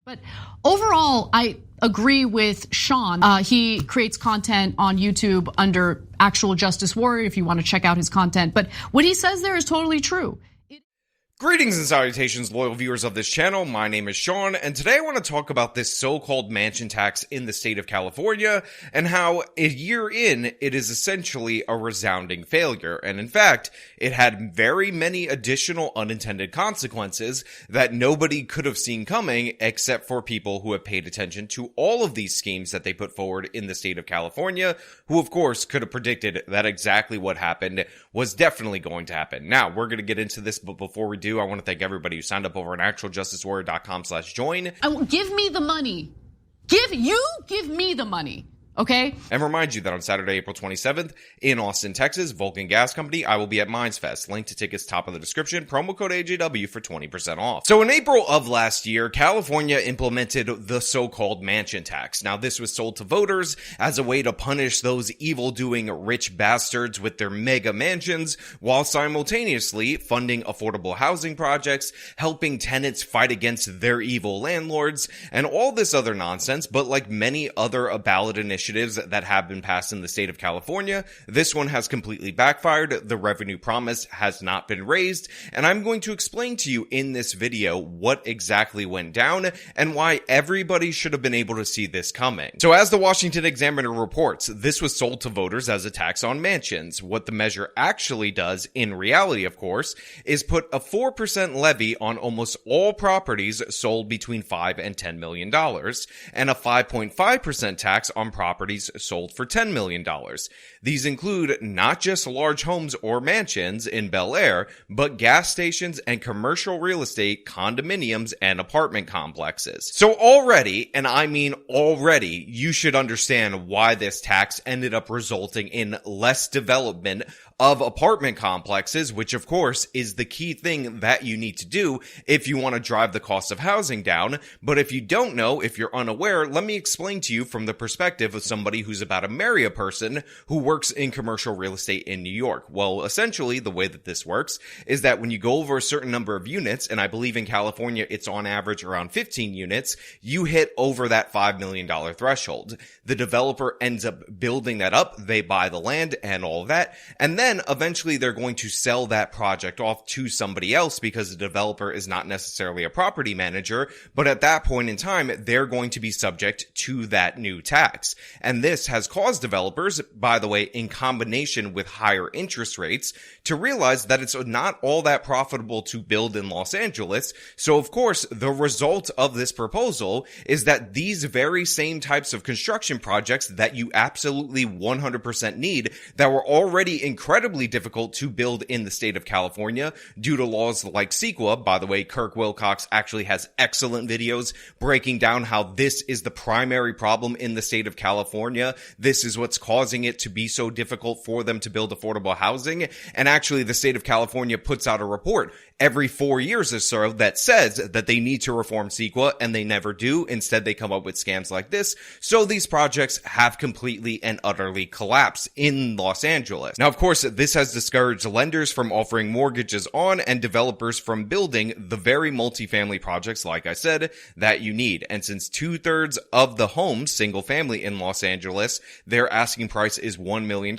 But overall, I agree with Sean. He creates content on YouTube under Actual Justice Warrior if you want to check out his content. But what he says there is totally true. Greetings and salutations, loyal viewers of this channel. My name is Sean, and today I want to talk about this so-called mansion tax in the state of California and how a year in, it is essentially a resounding failure. And in fact, it had very many additional unintended consequences that nobody could have seen coming except for people who have paid attention to all of these schemes that they put forward in the state of California, who of course could have predicted that exactly what happened was definitely going to happen. Now, we're going to get into this, but before we do, I want to thank everybody who signed up over on actualjusticewarrior.com/join. Give me the money. Give me the money. Okay? And remind you that on Saturday, April 27th, in Austin, Texas, Vulcan Gas Company, I will be at Mines Fest. Link to tickets top of the description. Promo code AJW for 20% off. So in April of last year, California implemented the so-called mansion tax. Now, this was sold to voters as a way to punish those evil-doing rich bastards with their mega mansions, while simultaneously funding affordable housing projects, helping tenants fight against their evil landlords, and all this other nonsense. But like many other ballot initiatives that have been passed in the state of California, this one has completely backfired. The revenue promise has not been raised, and I'm going to explain to you in this video what exactly went down and why everybody should have been able to see this coming. So as the Washington Examiner reports, this was sold to voters as a tax on mansions. What the measure actually does, in reality of course, is put a 4% levy on almost all properties sold between $5 and $10 million, and a 5.5% tax on properties sold for $10 million. These include not just large homes or mansions in Bel Air, but gas stations and commercial real estate, condominiums, and apartment complexes. So already, and I mean already, you should understand why this tax ended up resulting in less development of apartment complexes, which of course is the key thing that you need to do if you want to drive the cost of housing down. But if you don't know, if you're unaware, let me explain to you from the perspective of somebody who's about to marry a person who works in commercial real estate in New York. Well, essentially the way that this works is that when you go over a certain number of units, and I believe in California it's on average around 15 units, you hit over that $5 million threshold. The developer ends up building that up, they buy the land and all of that, and then eventually they're going to sell that project off to somebody else because the developer is not necessarily a property manager, but at that point in time, they're going to be subject to that new tax. And this has caused developers, by the way, in combination with higher interest rates, to realize that it's not all that profitable to build in Los Angeles. So of course, the result of this proposal is that these very same types of construction projects that you absolutely 100% need, that were already incredibly difficult to build in the state of California due to laws like CEQA. By the way, Kirk Wilcox actually has excellent videos breaking down how this is the primary problem in the state of California. This is what's causing it to be so difficult for them to build affordable housing. And actually, the state of California puts out a report every 4 years or so that says that they need to reform CEQA, and they never do. Instead, they come up with scams like this. So these projects have completely and utterly collapsed in Los Angeles. Now, of course, this has discouraged lenders from offering mortgages on and developers from building the very multifamily projects, like I said, that you need. And since 2/3 of the homes, single family in Los Angeles, their asking price is $1 million,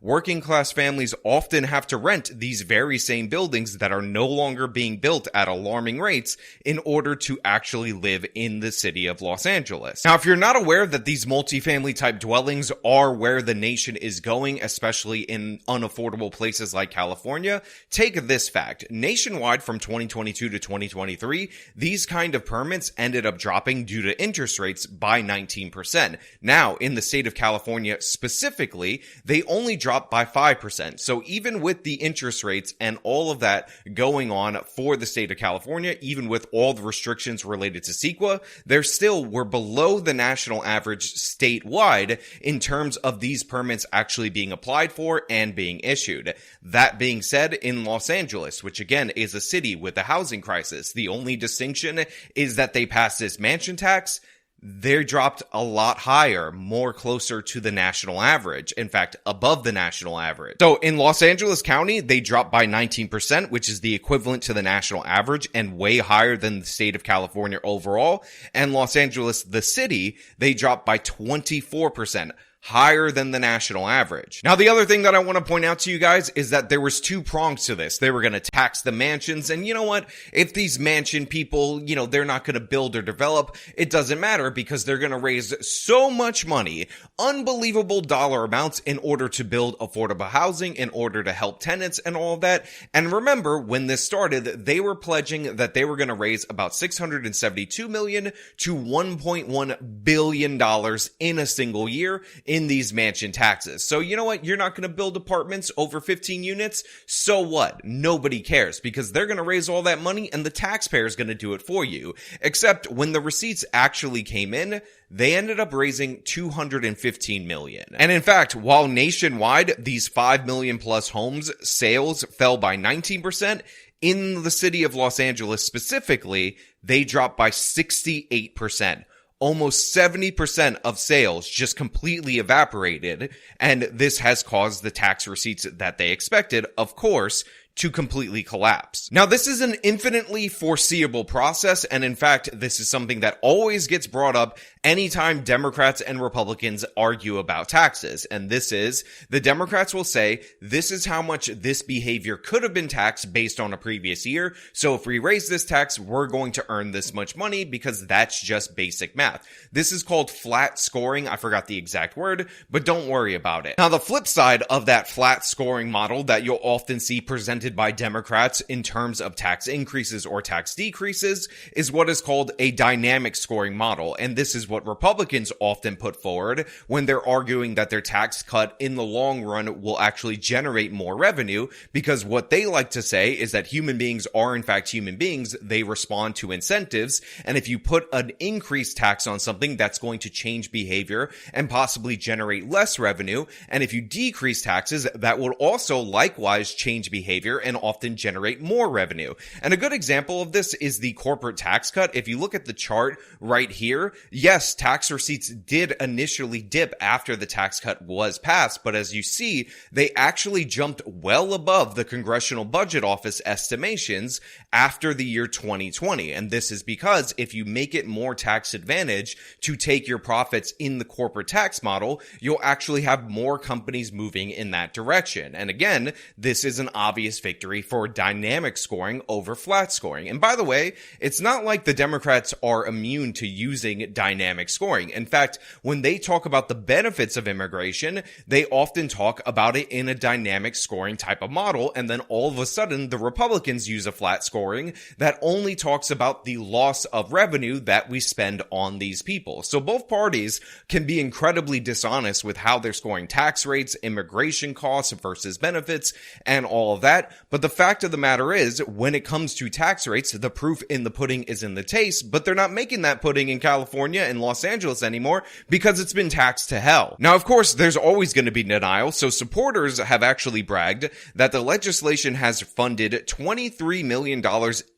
working class families often have to rent these very same buildings that are no longer being built at alarming rates in order to actually live in the city of Los Angeles. Now, if you're not aware that these multifamily type dwellings are where the nation is going, especially in unaffordable places like California, take this fact. Nationwide from 2022 to 2023, these kind of permits ended up dropping due to interest rates by 19%. Now, in the state of California specifically, they only dropped by 5%. So even with the interest rates and all of that going on for the state of California, even with all the restrictions related to CEQA, there still were below the national average statewide in terms of these permits actually being applied for and being issued. That being said, in Los Angeles, which again is a city with a housing crisis, the only distinction is that they passed this mansion tax. they dropped a lot higher, more closer to the national average. In fact, above the national average. So in Los Angeles County, they dropped by 19%, which is the equivalent to the national average and way higher than the state of California overall. And Los Angeles, the city, they dropped by 24%. Higher than the national average. Now, the other thing that I want to point out to you guys is that there was two prongs to this. They were going to tax the mansions, and you know what? If these mansion people, they're not going to build or develop, it doesn't matter because they're going to raise so much money, unbelievable dollar amounts in order to build affordable housing, in order to help tenants and all of that. And remember, when this started, they were pledging that they were going to raise about $672 million to $1.1 billion in a single year in these mansion taxes. So you know what? You're not going to build apartments over 15 units. So what? Nobody cares because they're going to raise all that money and the taxpayer is going to do it for you. Except when the receipts actually came in, they ended up raising $215 million. And in fact, while nationwide, these 5 million plus homes sales fell by 19%, in the city of Los Angeles specifically, they dropped by 68%. Almost 70% of sales just completely evaporated, and this has caused the tax receipts that they expected, of course, to completely collapse. Now, this is an infinitely foreseeable process, and in fact, this is something that always gets brought up anytime Democrats and Republicans argue about taxes. And this is, the Democrats will say, this is how much this behavior could have been taxed based on a previous year. So if we raise this tax, we're going to earn this much money because that's just basic math. This is called flat scoring. I forgot the exact word, but don't worry about it. Now, the flip side of that flat scoring model that you'll often see presented by Democrats in terms of tax increases or tax decreases is what is called a dynamic scoring model. And this is what Republicans often put forward when they're arguing that their tax cut in the long run will actually generate more revenue, because what they like to say is that human beings are in fact human beings. They respond to incentives. And if you put an increased tax on something, that's going to change behavior and possibly generate less revenue. And if you decrease taxes, that will also likewise change behavior and often generate more revenue. And a good example of this is the corporate tax cut. If you look at the chart right here, yes, tax receipts did initially dip after the tax cut was passed, but as you see, they actually jumped well above the Congressional Budget Office estimations after the year 2020. And this is because if you make it more tax advantage to take your profits in the corporate tax model, you'll actually have more companies moving in that direction. And again, this is an obvious victory for dynamic scoring over flat scoring. And by the way, it's not like the Democrats are immune to using dynamic scoring. In fact, when they talk about the benefits of immigration, they often talk about it in a dynamic scoring type of model. And then all of a sudden, the Republicans use a flat scoring that only talks about the loss of revenue that we spend on these people. So both parties can be incredibly dishonest with how they're scoring tax rates, immigration costs versus benefits, and all of that. But the fact of the matter is, when it comes to tax rates, the proof in the pudding is in the taste, but they're not making that pudding in California and Los Angeles anymore because it's been taxed to hell. Now, of course, there's always going to be denial, so supporters have actually bragged that the legislation has funded $23 million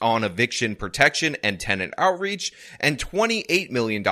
on eviction protection and tenant outreach, and $28 million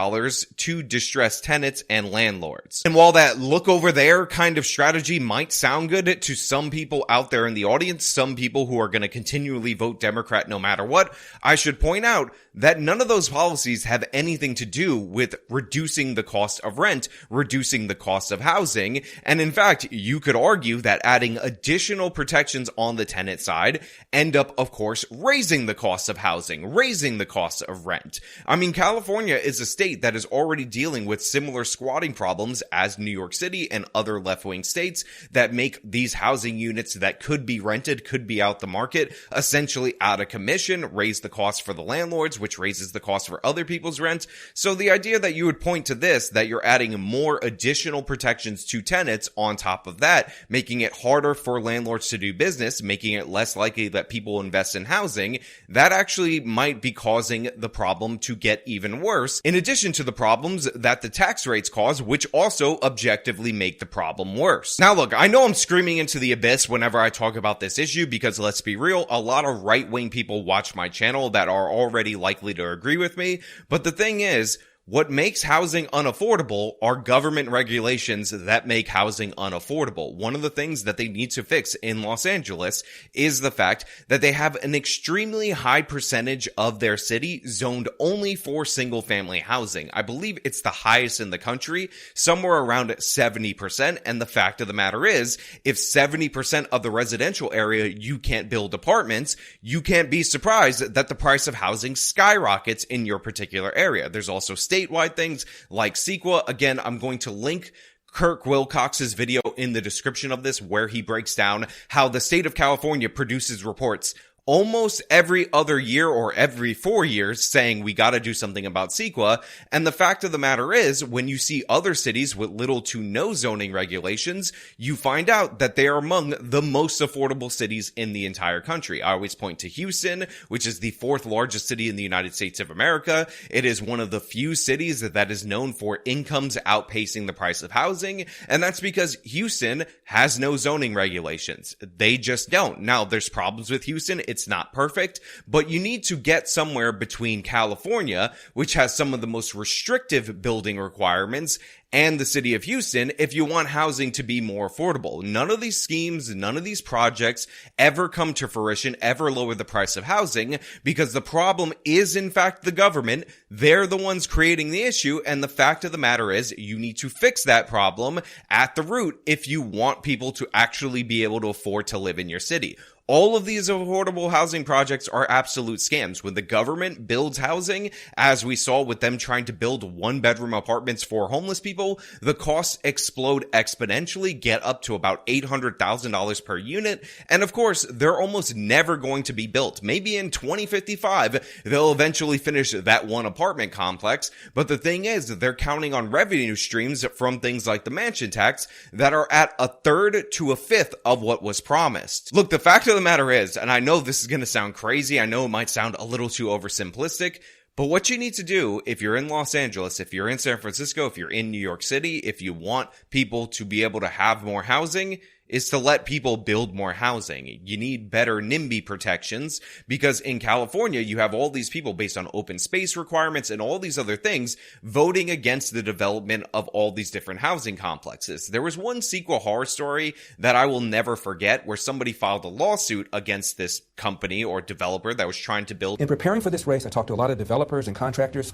to distressed tenants and landlords. And while that look over there kind of strategy might sound good to some people out there in the audience, some people who are going to continually vote Democrat no matter what, I should point out that none of those policies have anything to do with reducing the cost of rent, reducing the cost of housing. And in fact, you could argue that adding additional protections on the tenant side end up, of course, raising the cost of housing, raising the cost of rent. I mean, California is a state that is already dealing with similar squatting problems as New York City and other left-wing states that make these housing units that could be rented, could be out the market, essentially out of commission, raise the cost for the landlords, which raises the cost for other people's rent. So the idea that you would point to this, that you're adding more additional protections to tenants on top of that, making it harder for landlords to do business, making it less likely that people invest in housing, that actually might be causing the problem to get even worse, in addition to the problems that the tax rates cause, which also objectively make the problem worse. Now look, I know I'm screaming into the abyss whenever I talk about this issue because let's be real, a lot of right-wing people watch my channel that are already likely to agree with me, but the thing is, What makes housing unaffordable are government regulations that make housing unaffordable. One of the things that they need to fix in Los Angeles is the fact that they have an extremely high percentage of their city zoned only for single family housing. I believe it's the highest in the country, somewhere around 70%. And the fact of the matter is, if 70% of the residential area you can't build apartments, you can't be surprised that the price of housing skyrockets in your particular area. There's also statewide things like CEQA. Again, I'm going to link Kirk Wilcox's video in the description of this, where he breaks down how the state of California produces reports almost every other year or every 4 years saying we got to do something about CEQA. And the fact of the matter is, when you see other cities with little to no zoning regulations, you find out that they are among the most affordable cities in the entire country. I always point to Houston, which is the 4th largest city in the United States of America. It is one of the few cities that is known for incomes outpacing the price of housing. And that's because Houston has no zoning regulations. They just don't. Now, there's problems with Houston. It's not perfect, but you need to get somewhere between California, which has some of the most restrictive building requirements, and the city of Houston if you want housing to be more affordable. None of these schemes, none of these projects ever come to fruition, ever lower the price of housing, because the problem is in fact the government. They're the ones creating the issue, and the fact of the matter is you need to fix that problem at the root if you want people to actually be able to afford to live in your city. All of these affordable housing projects are absolute scams. When the government builds housing, as we saw with them trying to build 1-bedroom apartments for homeless people, the costs explode exponentially, get up to about $800,000 per unit. And of course, they're almost never going to be built. Maybe in 2055, they'll eventually finish that one apartment complex. But the thing is, they're counting on revenue streams from things like the mansion tax that are at 1/3 to 1/5 of what was promised. Look, the fact of the matter is, and I know this is going to sound crazy, I know it might sound a little too oversimplistic, but what you need to do if you're in Los Angeles, if you're in San Francisco, if you're in New York City, if you want people to be able to have more housing, is to let people build more housing. You need better NIMBY protections, because in California, you have all these people based on open space requirements and all these other things voting against the development of all these different housing complexes. There was one sequel horror story that I will never forget, where somebody filed a lawsuit against this company or developer that was trying to build. In preparing for this race, I talked to a lot of developers and contractors,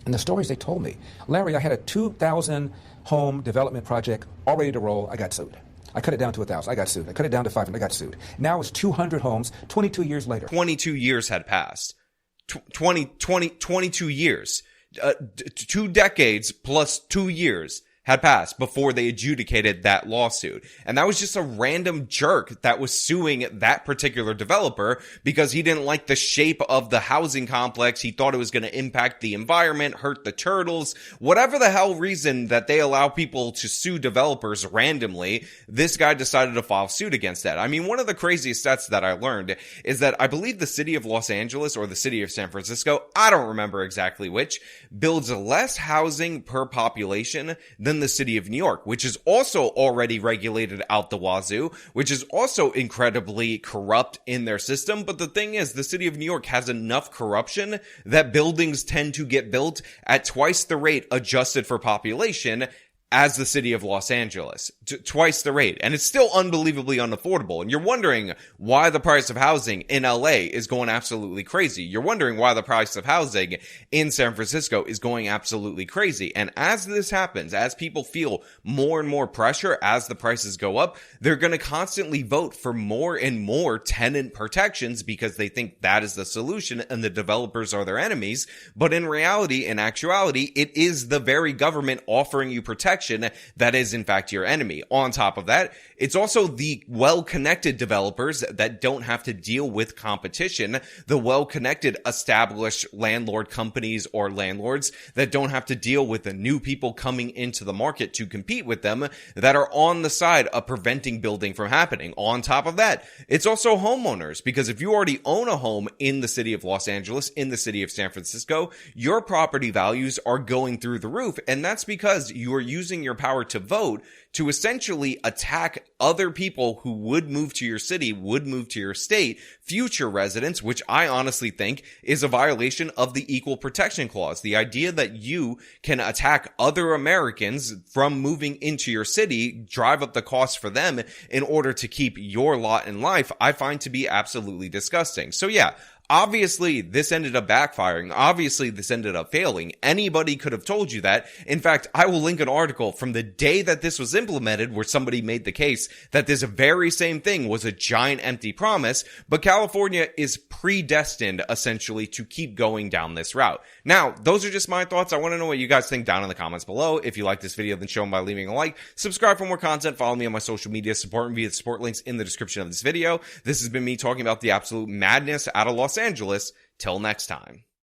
and the stories they told me. Larry, I had a 2,000 home development project all ready to roll. I got sued. I cut it down to 1,000. I got sued. I cut it down to 500. I got sued. Now it's 200 homes, 22 years later. 22 years had passed. 22 years. 2 decades plus 2 years had passed before they adjudicated that lawsuit. And that was just a random jerk that was suing that particular developer because he didn't like the shape of the housing complex. He thought it was going to impact the environment, hurt the turtles, whatever the hell reason that they allow people to sue developers randomly. This guy decided to file suit against that. I mean, one of the craziest stats that I learned is that I believe the city of Los Angeles or the city of San Francisco, I don't remember exactly which, builds less housing per population than the city of New York, which is also already regulated out the wazoo, which is also incredibly corrupt in their system. But the thing is, the city of New York has enough corruption that buildings tend to get built at twice the rate adjusted for population as the city of Los Angeles, twice the rate. And it's still unbelievably unaffordable. And you're wondering why the price of housing in LA is going absolutely crazy. You're wondering why the price of housing in San Francisco is going absolutely crazy. And as this happens, as people feel more and more pressure, as the prices go up, they're going to constantly vote for more and more tenant protections because they think that is the solution and the developers are their enemies. But in reality, in actuality, it is the very government offering you protection that is in fact your enemy. On top of that, it's also the well-connected developers that don't have to deal with competition, the well-connected established landlord companies or landlords that don't have to deal with the new people coming into the market to compete with them that are on the side of preventing building from happening. On top of that, it's also homeowners, because if you already own a home in the city of Los Angeles, in the city of San Francisco, your property values are going through the roof, and that's because you are using using your power to vote to essentially attack other people who would move to your city, would move to your state, future residents, which I honestly think is a violation of the Equal Protection Clause. The idea that you can attack other Americans from moving into your city, drive up the cost for them in order to keep your lot in life, I find to be absolutely disgusting. So yeah, obviously, this ended up backfiring. Obviously, this ended up failing. Anybody could have told you that. In fact, I will link an article from the day that this was implemented where somebody made the case that this very same thing was a giant empty promise, but California is predestined, essentially, to keep going down this route. Now, those are just my thoughts. I want to know what you guys think down in the comments below. If you like this video, then show them by leaving a like. Subscribe for more content. Follow me on my social media. Support me via the support links in the description of this video. This has been me talking about the absolute madness out of Los Angeles. Till next time.